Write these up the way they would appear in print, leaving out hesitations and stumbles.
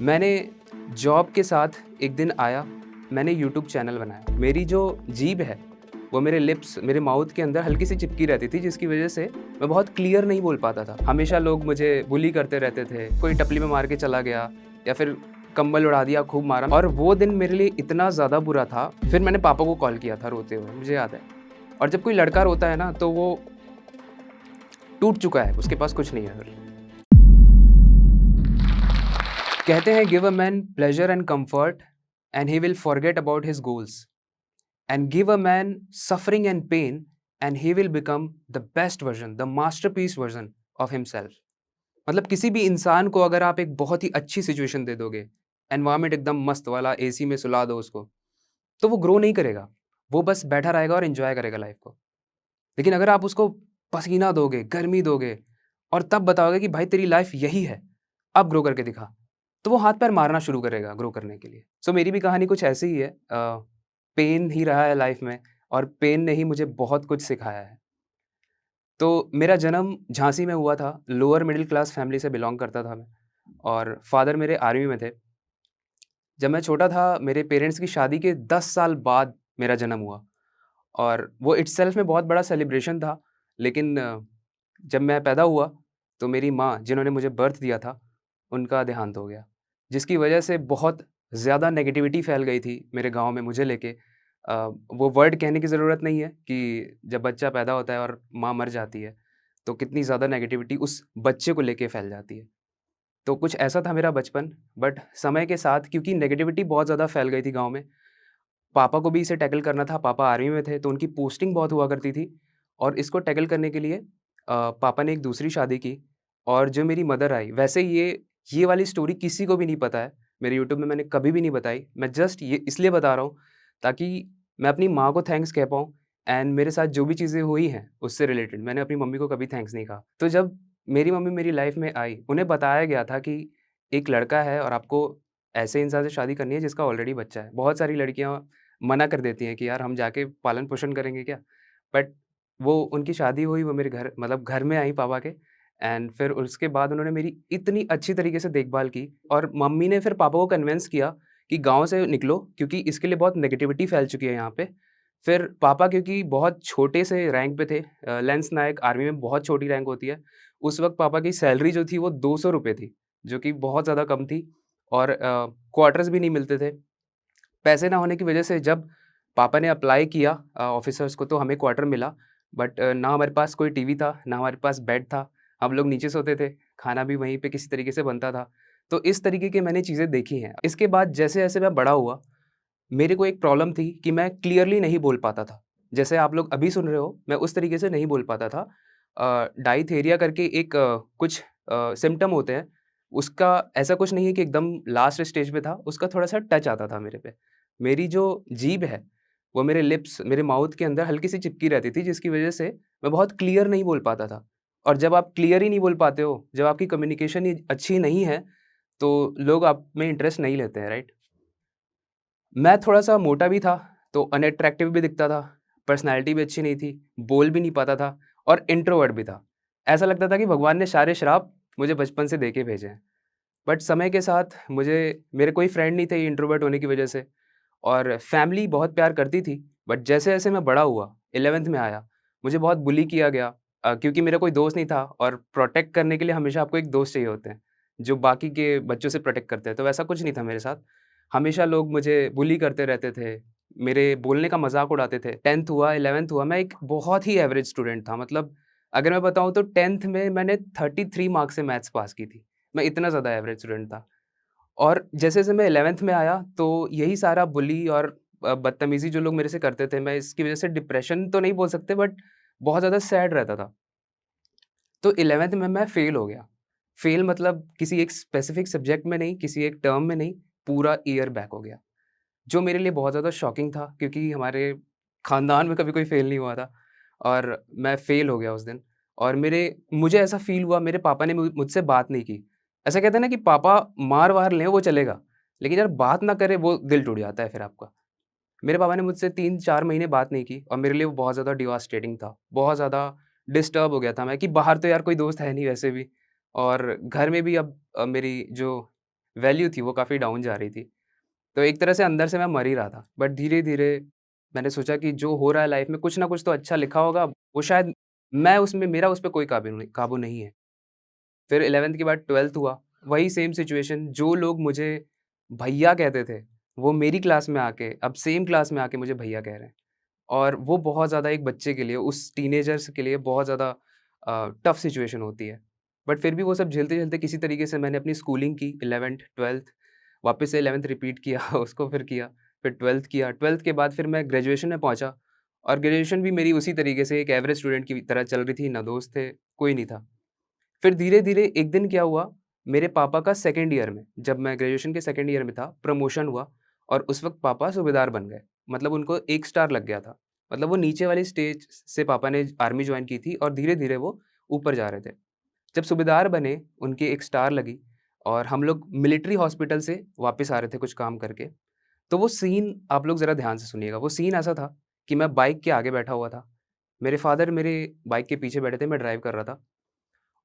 मैंने जॉब के साथ एक दिन आया, मैंने यूट्यूब चैनल बनाया। मेरी जो जीभ है, वो मेरे लिप्स, मेरे माउथ के अंदर हल्की-सी चिपकी रहती थी, जिसकी वजह से मैं बहुत क्लियर नहीं बोल पाता था। हमेशा लोग मुझे बुली करते रहते थे, कोई टपली में मार के चला गया या फिर कंबल उड़ा दिया, खूब मारा और वो दिन मेरे लिए इतना ज़्यादा बुरा था, फिर मैंने पापा को कॉल किया था रोते हुए, मुझे याद है। और जब कोई लड़का रोता है ना, तो वो टूट चुका है, उसके पास कुछ नहीं है फिर। कहते हैं give a man pleasure and comfort and he will forget about his goals and give a man suffering and pain and he will become the best version, the masterpiece version of himself. मतलब किसी भी इंसान को अगर आप एक बहुत ही अच्छी सिचुएशन दे दोगे, एनवायरमेंट एकदम मस्त वाला, एसी में सुला दो उसको, तो वो ग्रो नहीं करेगा। वो बस बैठा रहेगा और एंजॉय करेगा लाइफ को। लेकिन अगर आप उसको पसीना दोगे, गर्मी दोगे और तब बताओगे कि भाई तेरी लाइफ यही है, अब ग्रो करके दिखा, तो वो हाथ-पैर मारना शुरू करेगा ग्रो करने के लिए। सो मेरी भी कहानी कुछ ऐसी ही है। पेन ही रहा है लाइफ में और पेन ने ही मुझे बहुत कुछ सिखाया है। तो मेरा जन्म झांसी में हुआ था, लोअर मिडल क्लास फैमिली से बिलॉन्ग करता था मैं और फादर मेरे आर्मी में थे। जब मैं छोटा था, मेरे पेरेंट्स की शादी के 10 साल बाद मेरा जन्म हुआ और वो इटसेल्फ में बहुत बड़ा सेलिब्रेशन था। लेकिन जब मैं पैदा हुआ, तो मेरी माँ, जिन्होंने मुझे बर्थ दिया था, उनका देहांत हो गया, जिसकी वजह से बहुत ज़्यादा नेगेटिविटी फैल गई थी मेरे गाँव में मुझे लेके। वो वर्ड कहने की ज़रूरत नहीं है कि जब बच्चा पैदा होता है और माँ मर जाती है, तो कितनी ज़्यादा नेगेटिविटी उस बच्चे को लेके फैल जाती है। तो कुछ ऐसा था मेरा बचपन, बट समय के साथ क्योंकि नेगेटिविटी बहुत ज़्यादा फैल गई थी गाँव में, पापा को भी इसे टैकल करना था, पापा आर्मी में थे, तो उनकी पोस्टिंग बहुत हुआ करती थी और इसको टैकल करने के लिए पापा ने एक दूसरी शादी की और जो मेरी मदर आई, वैसे ये वाली स्टोरी किसी को भी नहीं पता है, मेरे यूट्यूब में मैंने कभी भी नहीं बताई। मैं जस्ट ये इसलिए बता रहा हूँ, ताकि मैं अपनी माँ को थैंक्स कह पाऊँ एंड मेरे साथ जो भी चीज़ें हुई हैं, उससे रिलेटेड मैंने अपनी मम्मी को कभी थैंक्स नहीं कहा। तो जब मेरी मम्मी मेरी लाइफ़ में आई, उन्हें बताया गया था कि एक लड़का है और आपको ऐसे इंसान से शादी करनी है जिसका ऑलरेडी बच्चा है। बहुत सारी लड़कियाँ मना कर देती हैं कि यार हम जाके पालन-पोषण करेंगे क्या? बट वो उनकी शादी हुई, वो मेरे घर मतलब घर में आई पापा के एंड फिर उसके बाद उन्होंने मेरी इतनी अच्छी तरीके से देखभाल की और मम्मी ने फिर पापा को कन्विंस किया कि गाँव से निकलो क्योंकि इसके लिए बहुत नेगेटिविटी फैल चुकी है यहाँ पे। फिर पापा क्योंकि बहुत छोटे से रैंक पे थे, लेंस नायक आर्मी में बहुत छोटी रैंक होती है। उस वक़्त पापा की सैलरी जो थी वो ₹200 थी, जो कि बहुत ज़्यादा कम थी और क्वार्टर्स भी नहीं मिलते थे। पैसे ना होने की वजह से जब पापा ने अप्लाई किया ऑफ़िसर्स को तो हमें क्वार्टर मिला, बट ना हमारे पास कोई टीवी था, ना हमारे पास बेड था। हम लोग नीचे सोते थे, खाना भी वहीं पे किसी तरीके से बनता था। तो इस तरीके की मैंने चीज़ें देखी हैं। इसके बाद जैसे-जैसे मैं बड़ा हुआ, मेरे को एक प्रॉब्लम थी कि मैं क्लियरली नहीं बोल पाता था। जैसे आप लोग अभी सुन रहे हो, मैं उस तरीके से नहीं बोल पाता था। डायथेरिया करके एक कुछ सिम्पटम होते हैं, उसका ऐसा कुछ नहीं है कि एकदम लास्ट स्टेज पे था, उसका थोड़ा-सा टच आता था मेरे पे। मेरी जो जीभ है, वो मेरे लिप्स, मेरे माउथ के अंदर हल्की-सी चिपकी रहती थी, जिसकी वजह से मैं बहुत क्लियर नहीं बोल पाता था। और जब आप क्लियर ही नहीं बोल पाते हो, जब आपकी कम्युनिकेशन ही अच्छी नहीं है, तो लोग आप में इंटरेस्ट नहीं लेते हैं, राइट? मैं थोड़ा-सा मोटा भी था, तो अनअट्रैक्टिव भी दिखता था, पर्सनैलिटी भी अच्छी नहीं थी, बोल भी नहीं पाता था और इंट्रोवर्ट भी था। ऐसा लगता था कि भगवान ने सारे श्राप मुझे बचपन से दे के भेजे हैं। बट समय के साथ मुझे मेरे कोई फ्रेंड नहीं थे इंट्रोवर्ट होने की वजह से और फैमिली बहुत प्यार करती थी। बट जैसे-जैसे मैं बड़ा हुआ, 11th में आया, मुझे बहुत बुली किया गया क्योंकि मेरा कोई दोस्त नहीं था और प्रोटेक्ट करने के लिए हमेशा आपको एक दोस्त चाहिए होते हैं, जो बाकी के बच्चों से प्रोटेक्ट करते हैं, तो वैसा कुछ नहीं था मेरे साथ। हमेशा लोग मुझे बुली करते रहते थे, मेरे बोलने का मज़ाक उड़ाते थे। 10th हुआ, 11th हुआ, मैं एक बहुत ही एवरेज स्टूडेंट था। मतलब अगर मैं बताऊँ तो 10th में मैंने 33 मार्क्स से मैथ्स पास की थी। मैं इतना ज़्यादा एवरेज स्टूडेंट था। और जैसे-जैसे मैं 11th में आया, तो यही सारा बुली और बदतमीज़ी जो लोग मेरे से करते थे, मैं इसकी वज़ह से डिप्रेशन तो नहीं बोल सकते बट बहुत ज़्यादा सैड रहता था। तो 11th में मैं फ़ेल हो गया। फ़ेल मतलब किसी एक स्पेसिफ़िक सब्जेक्ट में नहीं, किसी एक टर्म में नहीं, पूरा ईयर बैक हो गया। जो मेरे लिए बहुत ज़्यादा शॉकिंग था क्योंकि हमारे ख़ानदान में कभी कोई फ़ेल नहीं हुआ था और मैं फ़ेल हो गया उस दिन और मेरे मुझे ऐसा फ़ील हुआ मेरे पापा ने मुझसे बात नहीं की। ऐसा कहते हैं ना कि पापा मार-वार लें वो चलेगा, लेकिन यार बात ना करें वो दिल टूट जाता है फिर आपका। मेरे पापा ने मुझसे 3-4 महीने बात नहीं की और मेरे लिए वो बहुत ज़्यादा डिवास्टेटिंग था। बहुत ज़्यादा डिस्टर्ब हो गया था मैं कि बाहर तो यार कोई दोस्त है नहीं वैसे भी और घर में भी अब मेरी जो वैल्यू थी वो काफ़ी डाउन जा रही थी। तो एक तरह से अंदर से मैं मर ही रहा था। बट धीरे-धीरे मैंने सोचा कि जो हो रहा है लाइफ़ में कुछ ना कुछ तो अच्छा लिखा होगा, वो शायद मैं उसमें मेरा उस पे कोई काबू नहीं है। फिर 11th के बाद 12th हुआ, वही सेम सिचुएशन जो लोग मुझे भैया कहते थे, वो मेरी क्लास में आके अब सेम क्लास में आके मुझे भैया कह रहे हैं। और वो बहुत ज़्यादा एक बच्चे के लिए, उस टीनेजर्स के लिए बहुत ज़्यादा टफ़ सिचुएशन होती है। बट फिर भी वो सब झेलते-झेलते किसी तरीके से मैंने अपनी स्कूलिंग की 11th, 12th वापस से 11th रिपीट किया उसको फिर 12th किया। 12th के बाद फिर मैं ग्रेजुएशन में पहुँचा और ग्रेजुएशन भी मेरी उसी तरीके से एक एवरेज स्टूडेंट की तरह चल रही थी, ना दोस्त थे, कोई नहीं था। फिर धीरे-धीरे एक दिन क्या हुआ, मेरे पापा का सेकंड ईयर में, जब मैं ग्रेजुएशन के सेकंड ईयर में था, प्रमोशन हुआ और उस वक़्त पापा सूबेदार बन गए। मतलब उनको 1 स्टार लग गया था। मतलब वो नीचे वाली स्टेज से पापा ने आर्मी जॉइन की थी और धीरे-धीरे वो ऊपर जा रहे थे। जब सूबेदार बने, उनकी 1 स्टार लगी और हम लोग मिलिट्री हॉस्पिटल से वापस आ रहे थे कुछ काम करके। तो वो सीन आप लोग ज़रा ध्यान से सुनिएगा। वो सीन ऐसा था कि मैं बाइक के आगे बैठा हुआ था। मेरे फ़ादर मेरे बाइक के पीछे बैठे थे, मैं ड्राइव कर रहा था।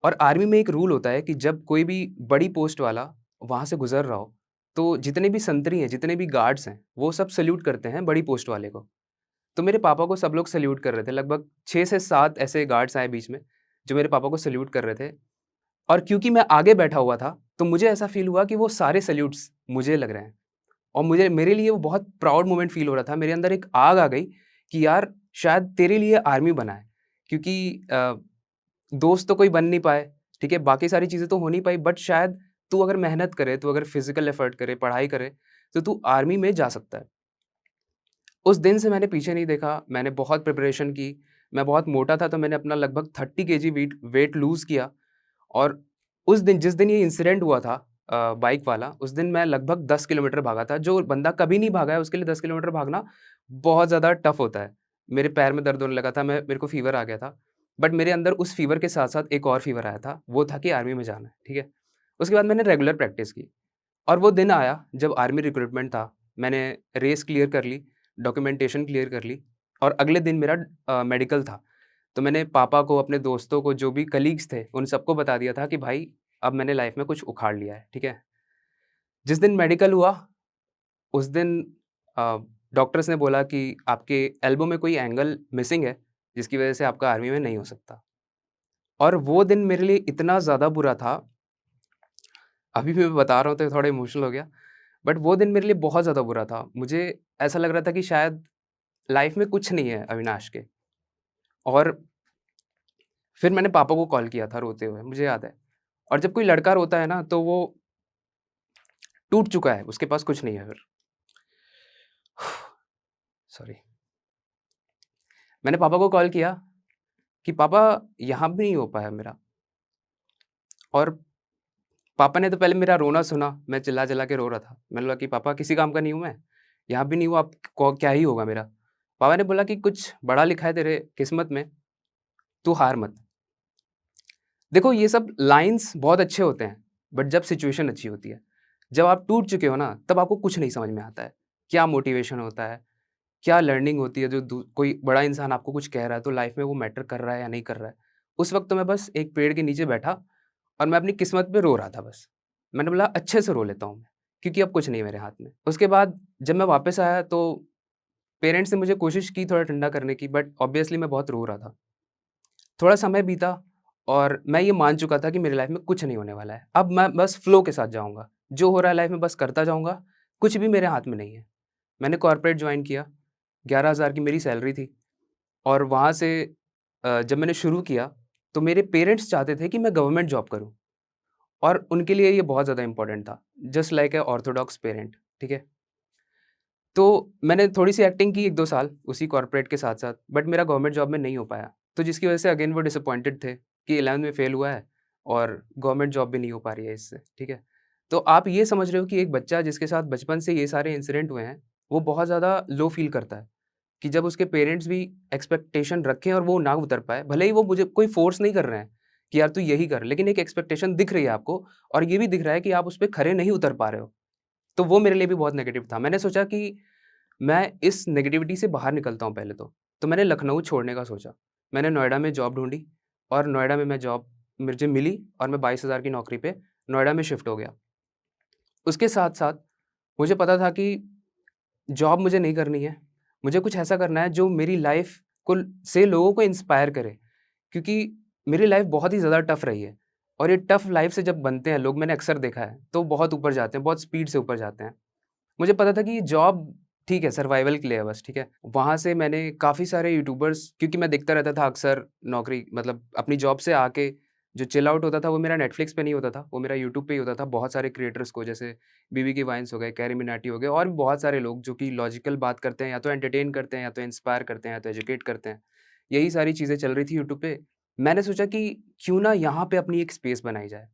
और आर्मी में एक रूल होता है कि जब कोई भी बड़ी पोस्ट वाला वहाँ से गुज़र रहा हो, तो जितने भी संतरी हैं, जितने भी गार्ड्स हैं, वो सब सैल्यूट करते हैं बड़ी पोस्ट वाले को। तो मेरे पापा को सब लोग सैल्यूट कर रहे थे, लगभग 6 से 7 ऐसे गार्ड्स आए बीच में, जो मेरे पापा को सैल्यूट कर रहे थे। और क्योंकि मैं आगे बैठा हुआ था, तो मुझे ऐसा फ़ील हुआ कि वो सारे सैल्यूट्स मुझे लग रहे हैं और मुझे मेरे लिए वो बहुत प्राउड मोमेंट फ़ील हो रहा था। मेरे अंदर एक आग आ गई कि यार शायद तेरे लिए आर्मी बना है, क्योंकि दोस्त तो कोई बन नहीं पाए, ठीक है? बाकी सारी चीज़ें तो हो नहीं पाई, बट शायद तू अगर मेहनत करे, तू अगर फ़िज़िकल एफ़र्ट करे, पढ़ाई करे, तो तू आर्मी में जा सकता है। उस दिन से मैंने पीछे नहीं देखा, मैंने बहुत प्रिपरेशन की। मैं बहुत मोटा था, तो मैंने अपना लगभग 30 केजी वेट लूज़ किया और उस दिन जिस दिन ये इंसिडेंट हुआ था बाइक वाला, उस दिन मैं लगभग 10 किलोमीटर भागा था। जो बंदा कभी नहीं भागा है, उसके लिए 10 किलोमीटर भागना बहुत ज़्यादा टफ़ होता है। मेरे पैर में दर्द होने लगा था, मेरे को फ़ीवर आ गया था। बट मेरे अंदर उस फ़ीवर के साथ-साथ एक और फ़ीवर आया था, वो था कि आर्मी में जाना है, ठीक है? उसके बाद मैंने रेगुलर प्रैक्टिस की और वो दिन आया जब आर्मी रिक्रूटमेंट था। मैंने रेस क्लियर कर ली, डॉक्यूमेंटेशन क्लियर कर ली और अगले दिन मेरा मेडिकल था। तो मैंने पापा को, अपने दोस्तों को, जो भी कलीग्स थे, उन सबको बता दिया था कि भाई अब मैंने लाइफ़ में कुछ उखाड़ लिया है, ठीक है? जिस दिन मेडिकल हुआ, उस दिन अ, डॉक्टर्स ने बोला कि आपके एल्बो में कोई एंगल मिसिंग है, जिसकी वज़ह से आपका आर्मी में नहीं हो सकता। और वो दिन मेरे लिए इतना ज़्यादा बुरा था, अभी भी मैं बता रहा हूँ तो थोड़ा इमोशनल हो गया, बट वो दिन मेरे लिए बहुत ज़्यादा बुरा था। मुझे ऐसा लग रहा था कि शायद लाइफ़ में कुछ नहीं है अविनाश के। और फिर मैंने पापा को कॉल किया था रोते हुए, मुझे याद है। और जब कोई लड़का रोता है ना, तो वो टूट चुका है, उसके पास कुछ नहीं है फिर। सॉरी। मैंने पापा को कॉल किया कि पापा यहाँ भी नहीं हो पाया मेरा। और पापा ने तो पहले मेरा रोना सुना, मैं चिल्ला-चिल्ला के रो रहा था। मैंने बोला कि पापा किसी काम का नहीं हूँ मैं, यहाँ भी नहीं हूँ, अब को क्या ही होगा मेरा। पापा ने बोला कि कुछ बड़ा लिखा है तेरे किस्मत में, तू हार मत। देखो ये सब लाइन्स बहुत अच्छे होते हैं, बट जब सिचुएशन अच्छी होती है, जब आप टूट चुके हो ना, तब आपको कुछ नहीं समझ में आता है। क्या मोटिवेशन होता है, क्या लर्निंग होती है, जो कोई बड़ा इंसान आपको कुछ कह रहा है, तो लाइफ में वो मैटर कर रहा है या नहीं कर रहा है। उस वक़्त तो मैं बस एक पेड़ के नीचे बैठा और मैं अपनी किस्मत पे रो रहा था बस। मैंने बोला अच्छे से रो लेता हूँ मैं, क्योंकि अब कुछ नहीं है मेरे हाथ में। उसके बाद जब मैं वापस आया, तो पेरेंट्स ने मुझे कोशिश की थोड़ा ठंडा करने की, बट ऑब्वियसली मैं बहुत रो रहा था। थोड़ा समय बीता और मैं ये मान चुका था कि मेरी लाइफ में कुछ नहीं होने वाला है। अब मैं बस फ्लो के साथ जाऊँगा। जो हो रहा है लाइफ में बस करता जाऊँगा, कुछ भी मेरे हाथ में नहीं है। मैंने कॉर्पोरेट जॉइन किया, 11,000 की मेरी सैलरी थी और वहाँ से जब मैंने शुरू किया, तो मेरे पेरेंट्स चाहते थे कि मैं गवर्नमेंट जॉब करूँ और उनके लिए ये बहुत ज़्यादा इम्पोर्टेंट था, जस्ट लाइक अ ऑर्थोडॉक्स पेरेंट, ठीक है? तो मैंने थोड़ी-सी एक्टिंग की 1-2 साल उसी कॉर्पोरेट के साथ-साथ, बट मेरा गवर्नमेंट जॉब में नहीं हो पाया। तो जिसकी वजह से अगेन वो डिसअपॉइंटेड थे कि 11th में फेल हुआ है और गवर्नमेंट जॉब भी नहीं हो पा रही है इससे, ठीक है? तो आप ये समझ रहे हो कि एक बच्चा जिसके साथ बचपन से ये सारे इंसिडेंट हुए हैं, वो बहुत ज़्यादा लो फ़ील करता है कि जब उसके पेरेंट्स भी एक्सपेक्टेशन रखें और वो ना उतर पाए। भले ही वो मुझे कोई फ़ोर्स नहीं कर रहे हैं कि यार तू यही कर, लेकिन एक एक्सपेक्टेशन दिख रही है आपको और ये भी दिख रहा है कि आप उस पे खरे नहीं उतर पा रहे हो। तो वो मेरे लिए भी बहुत नेगेटिव था। मैंने सोचा कि मैं इस नेगेटिविटी से बाहर निकलता हूँ पहले तो। तो मैंने लखनऊ छोड़ने का सोचा। मैंने नोएडा में जॉब ढूँढी और नोएडा में मैं जॉब मुझे मिली और मैं 22,000 की नौकरी पे नोएडा में शिफ्ट हो गया। उसके साथ-साथ मुझे पता था कि जॉब मुझे नहीं करनी है। मुझे कुछ ऐसा करना है जो मेरी लाइफ़ को से लोगों को इंस्पायर करे। क्योंकि मेरी लाइफ़ बहुत ही ज़्यादा टफ़ रही है और ये टफ़ लाइफ़ से जब बनते हैं लोग, मैंने अक्सर देखा है, तो बहुत ऊपर जाते हैं, बहुत स्पीड से ऊपर जाते हैं। मुझे पता था कि ये जॉब ठीक है, सर्वाइवल के लिए है बस, ठीक है। वहाँ से मैंने काफ़ी सारे यूट्यूबर्स, क्योंकि मैं देखता रहता था अक्सर नौकरी मतलब अपनी जॉब से आके जो चिल आउट होता था वो मेरा नेटफ्लिक्स पे नहीं होता था, वो मेरा यूट्यूब पे ही होता था। बहुत सारे क्रिएटर्स को, जैसे बीबी के वाइन्स हो गए, कैरी मिनाटी हो गए और भी बहुत सारे लोग जो कि लॉजिकल बात करते हैं, या तो एंटरटेन करते हैं, या तो इंस्पायर करते हैं, या तो एजुकेट करते हैं। यही सारी चीज़ें चल रही थी यूट्यूब पे। मैंने सोचा कि क्यों ना यहाँ पे अपनी एक स्पेस बनाई जाए।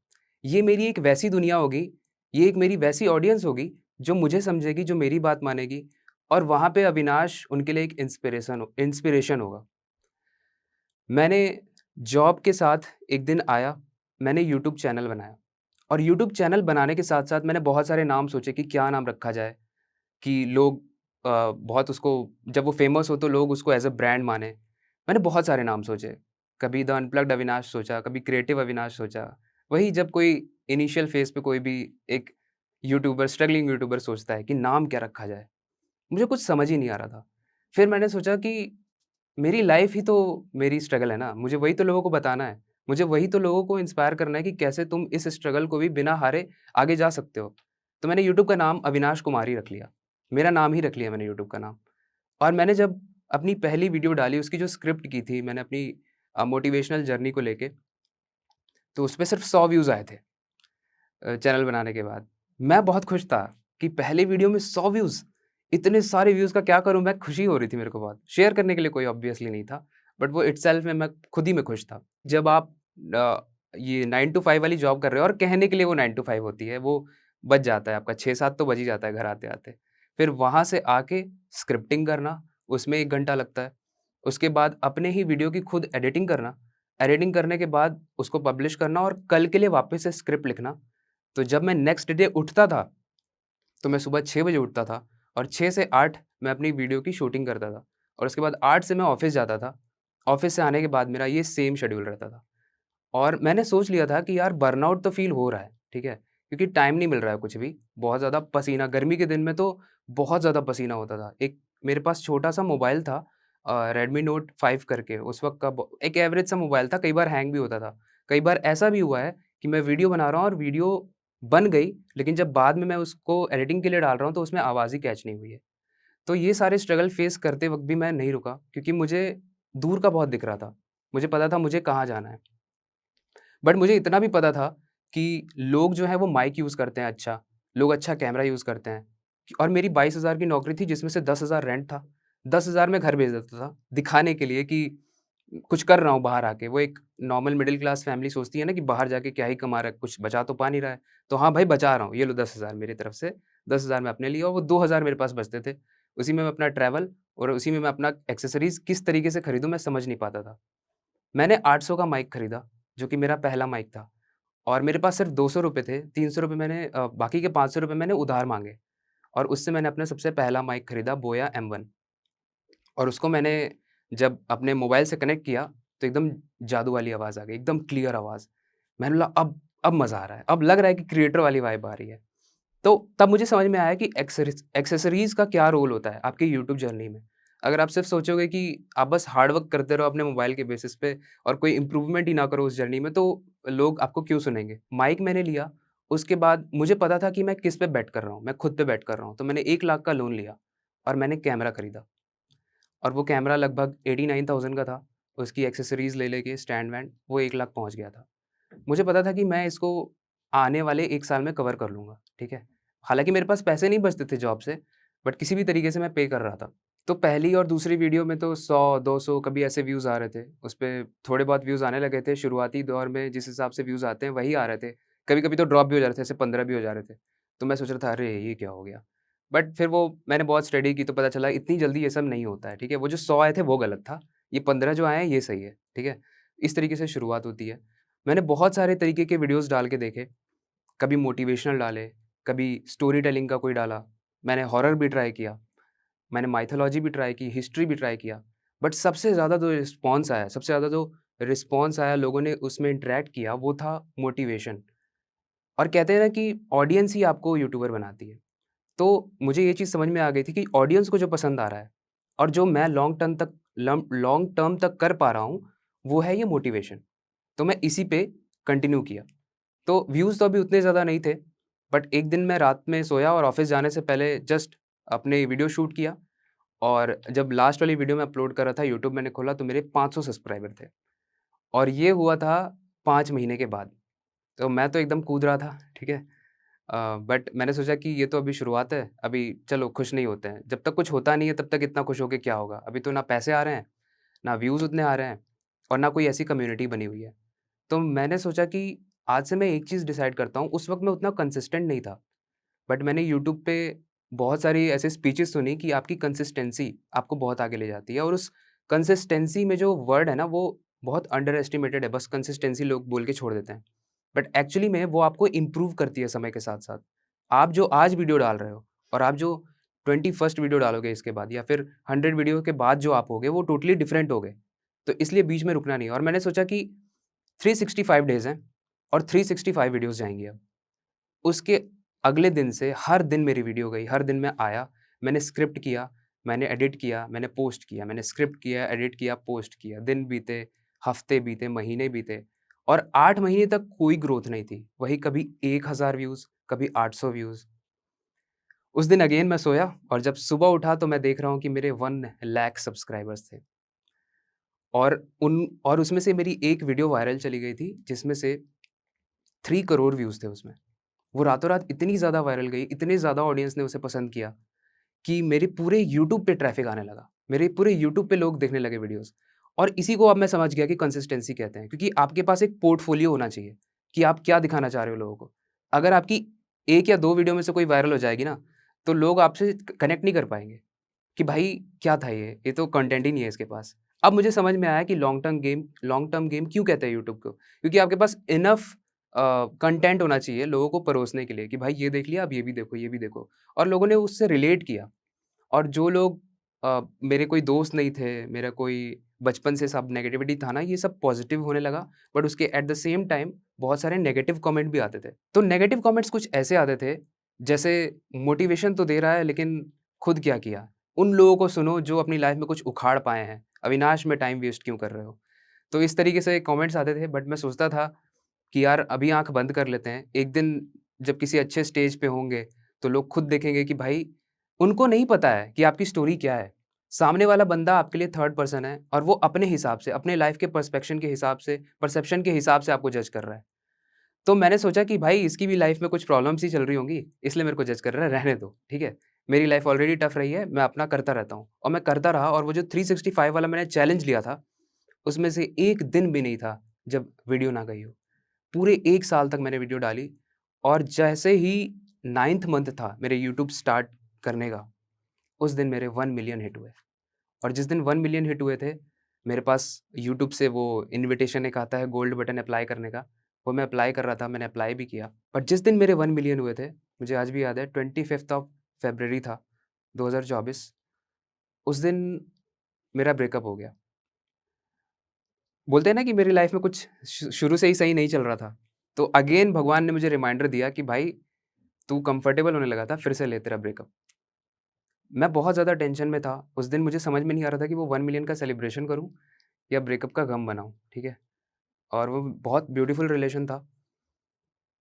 ये मेरी एक वैसी दुनिया होगी, ये एक मेरी वैसी ऑडियंस होगी जो मुझे समझेगी, जो मेरी बात मानेगी, और वहाँ पे अविनाश उनके लिए एक इंस्पिरेशन होगा। मैंने जॉब के साथ एक दिन आया, मैंने यूट्यूब चैनल बनाया और यूट्यूब चैनल बनाने के साथ-साथ मैंने बहुत सारे नाम सोचे कि क्या नाम रखा जाए कि लोग बहुत उसको, जब वो फ़ेमस हो तो लोग उसको एज़ अ ब्रांड माने। मैंने बहुत सारे नाम सोचे, कभी द अनप्लग्ड अविनाश सोचा, कभी क्रिएटिव अविनाश सोचा। वही जब कोई इनिशियल फ़ेज़ पे कोई भी एक यूट्यूबर, स्ट्रगलिंग यूट्यूबर सोचता है कि नाम क्या रखा जाए? मुझे कुछ समझ ही नहीं आ रहा था। फिर मैंने सोचा कि मेरी लाइफ़ ही तो मेरी स्ट्रगल है ना, मुझे वही तो लोगों को बताना है। मुझे वही तो लोगों को इंस्पायर करना है कि कैसे तुम इस स्ट्रगल को भी बिना हारे आगे जा सकते हो। तो मैंने यूट्यूब का नाम अविनाश कुमार ही रख लिया। मेरा नाम ही रख लिया मैंने यूट्यूब का नाम। और मैंने जब अपनी पहली वीडियो डाली, उसकी जो स्क्रिप्ट की थी मैंने अपनी मोटिवेशनल जर्नी को लेके, तो उसपे सिर्फ़ 100 व्यूज़ आए थे चैनल बनाने के बाद। मैं बहुत खुश था कि पहली वीडियो में 100 व्यूज़! इतने सारे व्यूज़ का क्या करूँ मैं? खुशी हो रही थी मेरे को बहुत। शेयर करने के लिए कोई ऑब्वियसली नहीं था, बट वो इटसेल्फ में मैं खुद ही में खुश था। जब आप ये 9 टू 5 वाली जॉब कर रहे हो और कहने के लिए वो 9 टू 5 होती है, वो बज जाता है आपका 6-7 तो बज ही जाता है घर आते-आते। फिर वहाँ से आके स्क्रिप्टिंग करना, उसमें 1 घंटा लगता है। उसके बाद अपने ही वीडियो की खुद एडिटिंग करना, एडिटिंग करने के बाद उसको पब्लिश करना और कल के लिए वापस से स्क्रिप्ट लिखना। तो जब मैं नेक्स्ट डे उठता था, तो मैं सुबह 6 बजे उठता था और 6 से 8 मैं अपनी वीडियो की शूटिंग करता था और उसके बाद 8 से मैं ऑफ़िस जाता था। ऑफ़िस से आने के बाद मेरा ये सेम शेड्यूल रहता था और मैंने सोच लिया था कि यार बर्नआउट तो फ़ील हो रहा है, ठीक है? क्योंकि टाइम नहीं मिल रहा है कुछ भी, बहुत ज़्यादा पसीना, गर्मी के दिन में तो बहुत ज़्यादा पसीना होता था। एक मेरे पास छोटा-सा मोबाइल था रेडमी नोट 5 करके, उस वक़्त का ब एक एवरेज सा मोबाइल था, कई बार हैंग भी होता था। कई बार ऐसा भी हुआ है कि मैं वीडियो बना रहा हूँ और वीडियो बन गई, लेकिन जब बाद में मैं उसको एडिटिंग के लिए डाल रहा हूँ, तो उसमें आवाज़ ही कैच नहीं हुई है। तो ये सारे स्ट्रगल फेस करते वक़्त भी मैं नहीं रुका क्योंकि मुझे दूर का बहुत दिख रहा था। मुझे पता था मुझे कहाँ जाना है। बट मुझे इतना भी पता था कि लोग जो हैं वो माइक यूज़ करते हैं अच्छा, लोग अच्छा कैमरा यूज़ करते हैं और मेरी 22,000 की नौकरी थी जिसमें से 10,000 रेंट था। 10,000 मैं घर भेज देता था, दिखाने के लिए कि कुछ कर रहा हूँ बाहर आके। वो एक नॉर्मल मिडल क्लास फैमिली सोचती है ना कि बाहर जाके क्या ही कमा रहा है, कुछ बचा तो पा नहीं रहा है। तो हाँ भाई बचा रहा हूँ, ये लो 10,000 मेरी तरफ से, 10,000 मैं अपने लिए और वो 2,000 मेरे पास बचते थे। उसी में मैं अपना ट्रैवल और उसी में मैं अपना एक्सेसरीज़ किस तरीके से खरीदूँ मैं समझ नहीं पाता था। मैंने 800 का माइक खरीदा, जो कि मेरा पहला माइक था और मेरे पास सिर्फ़ ₹200 थे, ₹300 मैंने बाकी के ₹500 मैंने उधार माँगे और उससे मैंने अपना सबसे पहला माइक खरीदा बोया M1 और उसको मैंने जब अपने मोबाइल से कनेक्ट किया, तो एकदम जादू वाली आवाज़ आ गई, एकदम क्लियर आवाज़। मैंने बोला अब मज़ा आ रहा है, अब लग रहा है कि क्रिएटर वाली वाइब आ रही है। तो तब मुझे समझ में आया कि एक्सेसरीज़ का क्या रोल होता है आपकी यूट्यूब जर्नी में। अगर आप सिर्फ़ सोचोगे कि आप बस हार्ड वर्क करते रहो अपने मोबाइल के बेसिस पे और कोई इम्प्रूवमेंट ही ना करो उस जर्नी में, तो लोग आपको क्यों सुनेंगे? माइक मैंने लिया, उसके बाद मुझे पता था कि मैं किस पे बेट कर रहा हूँ, मैं खुद पे बेट कर रहा हूँ। तो मैंने 1 लाख का लोन लिया और मैंने कैमरा खरीदा और वो कैमरा लगभग 89,000 का था। उसकी एक्सेसरीज़ ले लेके स्टैंड-वैंड वो 1 लाख पहुँच गया था। मुझे पता था कि मैं इसको आने वाले 1 साल में कवर कर लूँगा, ठीक है? हालाँकि मेरे पास पैसे नहीं बचते थे जॉब से, बट किसी भी तरीके से मैं पे कर रहा था। तो पहली और दूसरी वीडियो में तो 100, 200 कभी ऐसे व्यूज़ आ रहे थे। उसपे थोड़े बहुत व्यूज़ आने लगे थे, शुरुआती दौर में जिस हिसाब से व्यूज़ आते हैं वही आ रहे थे। कभी-कभी तो ड्रॉप भी हो जा रहे थे, ऐसे 15 भी हो जा रहे थे। तो मैं सोच रहा था अरे! ये क्या हो गया? बट फिर वो मैंने बहुत स्टडी की तो पता चला इतनी जल्दी ये सब नहीं होता है, ठीक है? वो जो 100 आए थे वो गलत था, ये 15 जो आए हैं ये सही है, ठीक है? इस तरीके से शुरुआत होती है। मैंने बहुत सारे तरीके के वीडियोज़ डाल के देखे, कभी मोटिवेशनल डाले, कभी स्टोरी टेलिंग का कोई डाला, मैंने हॉरर भी ट्राई किया, मैंने माइथोलॉजी भी ट्राई की, हिस्ट्री भी ट्राई किया। बट सबसे ज़्यादा जो रिस्पॉन्स आया, सबसे ज़्यादा जो रिस्पॉन्स आया, लोगों ने उसमें इंटरैक्ट किया, वो था मोटिवेशन। और कहते हैं ना कि ऑडियंस ही आपको यूट्यूबर बनाती है। तो मुझे ये चीज़ समझ में आ गई थी कि ऑडियंस को जो पसंद आ रहा है और जो मैं लॉन्ग टर्म तक कर पा रहा हूँ, वो है ये मोटिवेशन। तो मैं इसी पे कंटिन्यू किया। तो व्यूज़ तो अभी उतने ज़्यादा नहीं थे, बट एक दिन मैं रात में सोया और ऑफ़िस जाने से पहले जस्ट अपने वीडियो शूट किया और जब लास्ट वाली वीडियो मैं अपलोड कर रहा था, यूट्यूब मैंने खोला तो मेरे 500 सब्सक्राइबर थे और ये हुआ था 5 महीने के बाद। तो मैं तो एकदम कूद रहा था, ठीक है? बट मैंने सोचा कि ये तो अभी शुरुआत है, अभी चलो खुश नहीं होते हैं। जब तक कुछ होता नहीं है तब तक इतना खुश होके क्या होगा? अभी तो ना पैसे आ रहे हैं, ना व्यूज़ उतने आ रहे हैं और ना कोई ऐसी कम्युनिटी बनी हुई है। तो मैंने सोचा कि आज से मैं एक चीज़ डिसाइड करता हूँ, उस वक़्त मैं उतना कंसिस्टेंट नहीं था। बट मैंने यूट्यूब पे बहुत सारी ऐसे स्पीचेज़ सुनी कि आपकी कंसिस्टेंसी आपको बहुत आगे ले जाती है और उस कंसिस्टेंसी में जो वर्ड है ना, वो बहुत अंडर एस्टिमेटेड है, बस कंसिस्टेंसी लोग बोल के छोड़ देते हैं। बट एक्चुअली में वो आपको इम्प्रूव करती है समय के साथ-साथ। आप जो आज वीडियो डाल रहे हो और आप जो 21st वीडियो डालोगे इसके बाद या फिर 100 वीडियो के बाद जो आप होगे, वो टोटली डिफरेंट होगे। तो इसलिए बीच में रुकना नहीं है और मैंने सोचा कि 365 डेज़ हैं और 365 वीडियोज़ जाएँगी अब। उसके अगले दिन से हर दिन मेरी वीडियो गई, हर दिन मैं आया, मैंने स्क्रिप्ट किया, मैंने एडिट किया, मैंने पोस्ट किया, मैंने स्क्रिप्ट किया, एडिट किया, पोस्ट किया। दिन बीते, हफ्ते बीते, महीने बीते और 8 महीने तक कोई ग्रोथ नहीं थी। वही कभी 1000 व्यूज़, कभी 800 व्यूज़। उस दिन अगेन मैं सोया और जब सुबह उठा तो मैं देख रहा हूँ कि मेरे 1 लाख सब्सक्राइबर्स थे और उसमें से मेरी एक वीडियो वायरल चली गई थी, जिसमें से 3 करोड़ व्यूज़ थे उसमें। वो रातों-रात इतनी ज़्यादा वायरल गई, इतने ज़्यादा ऑडियंस ने उसे पसंद किया कि मेरे पूरे यूट्यूब पे ट्रैफ़िक आने लगा। मेरे पूरे यूट्यूब पे लोग देखने लगे वीडियोज़ और इसी को अब मैं समझ गया कि कंसिस्टेंसी कहते हैं क्योंकि आपके पास एक पोर्टफ़ोलियो होना चाहिए कि आप क्या दिखाना चाह रहे हो लोगों को। अगर आपकी 1 या 2 वीडियो में से कोई वायरल हो जाएगी ना, तो लोग आपसे कनेक्ट नहीं कर पाएँगे कि भाई क्या था ये तो कंटेंट ही नहीं है इसके पास। अब मुझे समझ में आया कि लॉन्ग टर्म गेम क्यों कहते हैं यूट्यूब को, क्योंकि आपके पास इनफ कंटेंट होना चाहिए लोगों को परोसने के लिए कि भाई ये देख लिया, अब ये भी देखो और लोगों ने उससे रिलेट किया। और जो लोग मेरे कोई दोस्त नहीं थे, मेरा कोई बचपन से सब नेगेटिविटी था ना, ये सब पॉज़िटिव होने लगा, बट उसके एट द सेम टाइम बहुत सारे नेगेटिव कमेंट भी आते थे। तो नेगेटिव कमेंट्स कुछ ऐसे आते थे, जैसे मोटिवेशन तो दे रहा है लेकिन खुद क्या किया? उन लोगों को सुनो जो अपनी लाइफ़ में कुछ उखाड़ पाए हैं, अविनाश में टाइम वेस्ट क्यों कर रहे हो? तो इस तरीके से कमेंट्स आते थे बट मैं सोचता था कि यार अभी आँख बंद कर लेते हैं। एक दिन जब किसी अच्छे स्टेज पे होंगे, तो लोग खुद देखेंगे कि भाई उनको नहीं पता है कि आपकी स्टोरी क्या है। सामने वाला बंदा आपके लिए थर्ड पर्सन है और वो अपने हिसाब से, अपने लाइफ़ के परसेप्शन के हिसाब से आपको जज कर रहा है। तो मैंने सोचा कि भाई इसकी भी लाइफ़ में कुछ प्रॉब्लम्स ही चल रही होंगी, इसलिए मेरे को जज कर रहा है, रहने दो, ठीक है? मेरी लाइफ़ ऑलरेडी टफ रही है, मैं अपना करता रहता हूँ और मैं करता रहा और वो जो 365 वाला मैंने चैलेंज लिया था, उसमें से 1 दिन भी नहीं था जब वीडियो ना गई हो। पूरे 1 साल तक मैंने वीडियो डाली और जैसे ही 9th मंथ था मेरे यूट्यूब स्टार्ट करने का, उस दिन मेरे 1 मिलियन हिट हुए और जिस दिन 1 मिलियन हिट हुए थे, मेरे पास यूट्यूब से वो इन्विटेशन एक आता है गोल्ड बटन अप्लाई करने का, वो मैं अप्लाई कर रहा था, मैंने अप्लाई भी किया। बट जिस दिन मेरे 1 मिलियन हुए थे, मुझे आज भी याद है 25th ऑफ फ़रवरी था 2024, उस दिन मेरा ब्रेकअप हो गया। बोलते हैं ना कि मेरी लाइफ़ में कुछ शुरू से ही सही नहीं चल रहा था। तो अगेन भगवान ने मुझे रिमाइंडर दिया कि भाई तू कंफर्टेबल होने लगा था, फिर से ले तेरा ब्रेकअप। मैं बहुत ज़्यादा टेंशन में था। उस दिन मुझे समझ में नहीं आ रहा था कि वो 1 मिलियन का सेलिब्रेशन करूँ या ब्रेकअप का गम मनाऊँ, ठीक है? और वो बहुत ब्यूटीफुल रिलेशन था।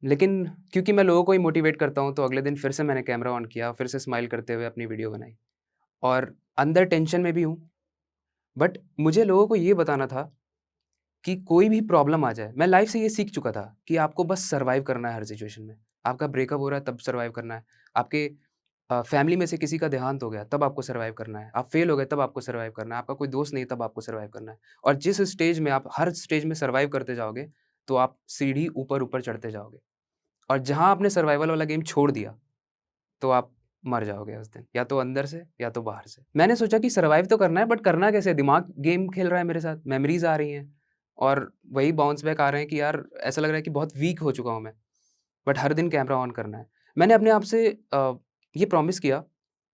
लेकिन क्योंकि मैं लोगों को ही मोटिवेट करता हूँ, तो अगले दिन फिर से मैंने कैमरा ऑन किया, फिर से स्माइल करते हुए अपनी वीडियो बनाई और अंदर टेंशन में भी हूँ। बट मुझे लोगों को ये बताना था कि कोई भी प्रॉब्लम आ जाए, मैं लाइफ़ से ये सीख चुका था कि आपको बस सर्वाइव करना है हर सिचुएशन में। आपका ब्रेकअप हो रहा है तब सर्वाइव करना है। आपके फैमिली में से किसी का देहांत हो गया तब आपको सर्वाइव करना है। आप फेल हो गए तब आपको सर्वाइव करना है। आपका कोई दोस्त नहीं तब आपको सर्वाइव करना है। और जिस स्टेज में आप हर स्टेज में सर्वाइव करते जाओगे, तो आप सीढ़ी ऊपर-ऊपर चढ़ते जाओगे। और जहाँ आपने सर्वाइवल वाला गेम छोड़ दिया, तो आप मर जाओगे उस दिन, या तो अंदर से या तो बाहर से। मैंने सोचा कि सर्वाइव तो करना है बट करना कैसे? दिमाग गेम खेल रहा है मेरे साथ, मेमोरीज़ आ रही हैं और वही बाउंस बैक आ रहे हैं कि यार ऐसा लग रहा है कि बहुत वीक हो चुका हूँ मैं, बट हर दिन कैमरा ऑन करना है। मैंने अपने आप से ये प्रॉमिस किया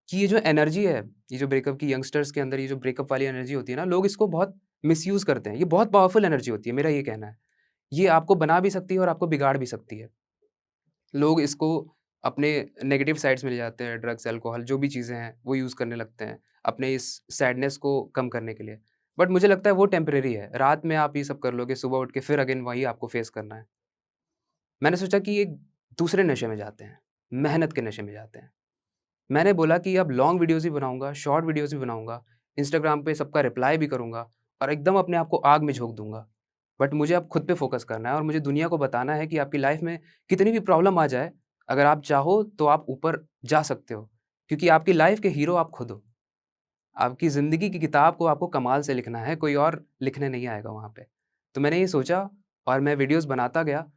कि ये जो एनर्जी है, ये जो ब्रेकअप की यंगस्टर्स के अंदर ये जो ब्रेकअप वाली एनर्जी होती है ना, लोग इसको बहुत मिसयूज़ करते हैं। ये बहुत पावरफुल एनर्जी होती है, मेरा ये कहना है। ये आपको बना भी सकती है और आपको बिगाड़ भी सकती है। लोग इसको अपने नेगेटिव साइड्स में ले जाते हैं, ड्रग्स, अल्कोहल जो भी चीज़ें हैं, वो यूज़ करने लगते हैं, अपने इस सैडनेस को कम करने के लिए। बट मुझे लगता है वो टेम्परेरी है, रात में आप ये सब कर लोगे, सुबह उठ के फिर अगेन वही आपको फेस करना है। मैंने सोचा कि एक दूसरे नशे में जाते हैं, मेहनत के नशे में जाते हैं। मैंने बोला कि अब लॉन्ग वीडियोज़ भी बनाऊँगा, शॉर्ट वीडियोज़ भी बनाऊँगा, इंस्टाग्राम पे सबका रिप्लाई भी करूँगा और एकदम अपने आप को आग में झोंक दूँगा। बट मुझे अब खुद पे फ़ोकस करना है और मुझे दुनिया को बताना है कि आपकी लाइफ़ में कितनी भी प्रॉब्लम आ जाए, अगर आप चाहो तो आप ऊपर जा सकते हो। क्योंकि आपकी लाइफ़ के हीरो आप खुद हो। आपकी ज़िंदगी की किताब को आपको कमाल से लिखना है, कोई और लिखने नहीं आएगा वहाँ पे। तो मैंने ये सोचा और मैं वीडियोज़ बनाता गया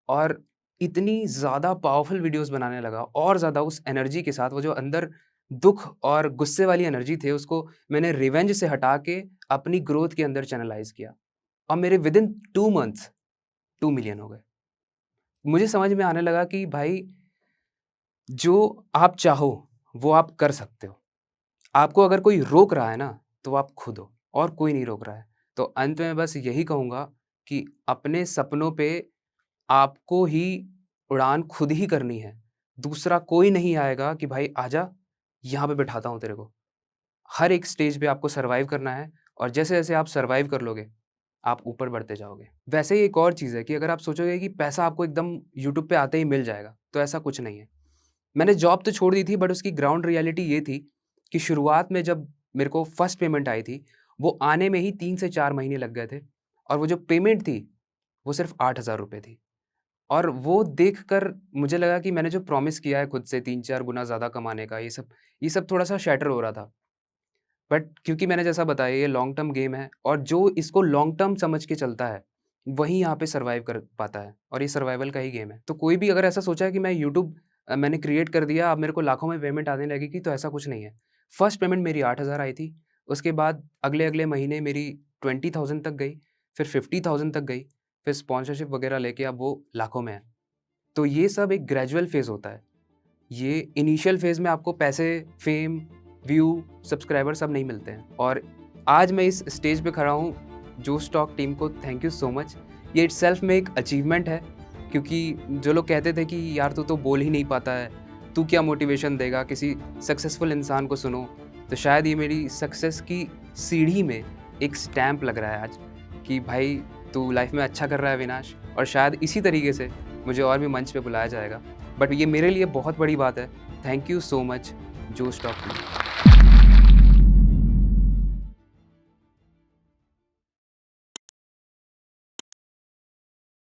और इतनी ज़्यादा पावरफुल वीडियोज़ बनाने लगा और ज़्यादा उस एनर्जी के साथ, वो जो अंदर दुःख और गुस्से वाली एनर्जी थे, उसको मैंने रिवेंज से हटा के अपनी ग्रोथ के अंदर चैनलाइज़ किया और मेरे विदिन 2 मंथ्स 2 मिलियन हो गए। मुझे समझ में आने लगा कि भाई जो आप चाहो, वो आप कर सकते हो। आपको अगर कोई रोक रहा है ना, तो आप खुद हो और कोई नहीं रोक रहा है। तो अंत में बस यही कहूँगा कि अपने सपनों पे आपको ही उड़ान खुद ही करनी है। दूसरा कोई नहीं आएगा कि भाई आजा, यहाँ पे बिठाता हूँ तेरे को। हर एक स्टेज पे आपको सर्वाइव करना है और जैसे-जैसे आप सर्वाइव कर लोगे, आप ऊपर बढ़ते जाओगे। वैसे ही एक और चीज़ है कि अगर आप सोचोगे कि पैसा आपको एकदम यूट्यूब पे आते ही मिल जाएगा, तो ऐसा कुछ नहीं है। मैंने जॉब तो छोड़ दी थी बट उसकी ग्राउंड रियलिटी ये थी कि शुरुआत में जब मेरे को फर्स्ट पेमेंट आई थी, वो आने में ही 3 से 4 महीने लग गए थे और वो जो पेमेंट थी, वो सिर्फ़ ₹8,000 थी। और वो देखकर मुझे लगा कि मैंने जो प्रॉमिस किया है खुद से 3-4 गुना ज़्यादा कमाने का, ये सब थोड़ा-सा शैटर हो रहा था। बट क्योंकि मैंने जैसा बताया ये लॉन्ग टर्म गेम है और जो इसको लॉन्ग टर्म समझ के चलता है, वही यहाँ पे सर्वाइव कर पाता है और ये सर्वाइवल का ही गेम है। तो कोई भी अगर ऐसा सोचा है कि मैं यूट्यूब मैंने क्रिएट कर दिया, अब मेरे को लाखों में पेमेंट आने लगेगी, तो ऐसा कुछ नहीं है। फर्स्ट पेमेंट मेरी 8,000 आई थी, उसके बाद अगले-अगले महीने मेरी 20,000 तक गई, फिर 50,000 तक गई, फिर स्पॉन्सरशिप वगैरह लेके अब वो लाखों में है। तो ये सब एक ग्रेजुअल फ़ेज़ होता है। ये इनिशियल फ़ेज़ में आपको पैसे, फ़ेम, व्यू, सब्सक्राइबर सब नहीं मिलते हैं और आज मैं इस स्टेज पे खड़ा हूँ, जोश टॉक टीम को थैंक यू सो मच। ये इटसेल्फ में एक अचीवमेंट है क्योंकि जो लोग कहते थे कि यार तू तो बोल ही नहीं पाता है, तू क्या मोटिवेशन देगा, किसी सक्सेसफुल इंसान को सुनो। तो शायद ये मेरी सक्सेस की सीढ़ी में एक स्टैम्प लग रहा है आज कि भाई तू लाइफ़ में अच्छा कर रहा है अविनाश और शायद इसी तरीके से मुझे और भी मंच पे बुलाया जाएगा। बट ये मेरे लिए बहुत बड़ी बात है। थैंक यू सो मच जोश टॉक टीम।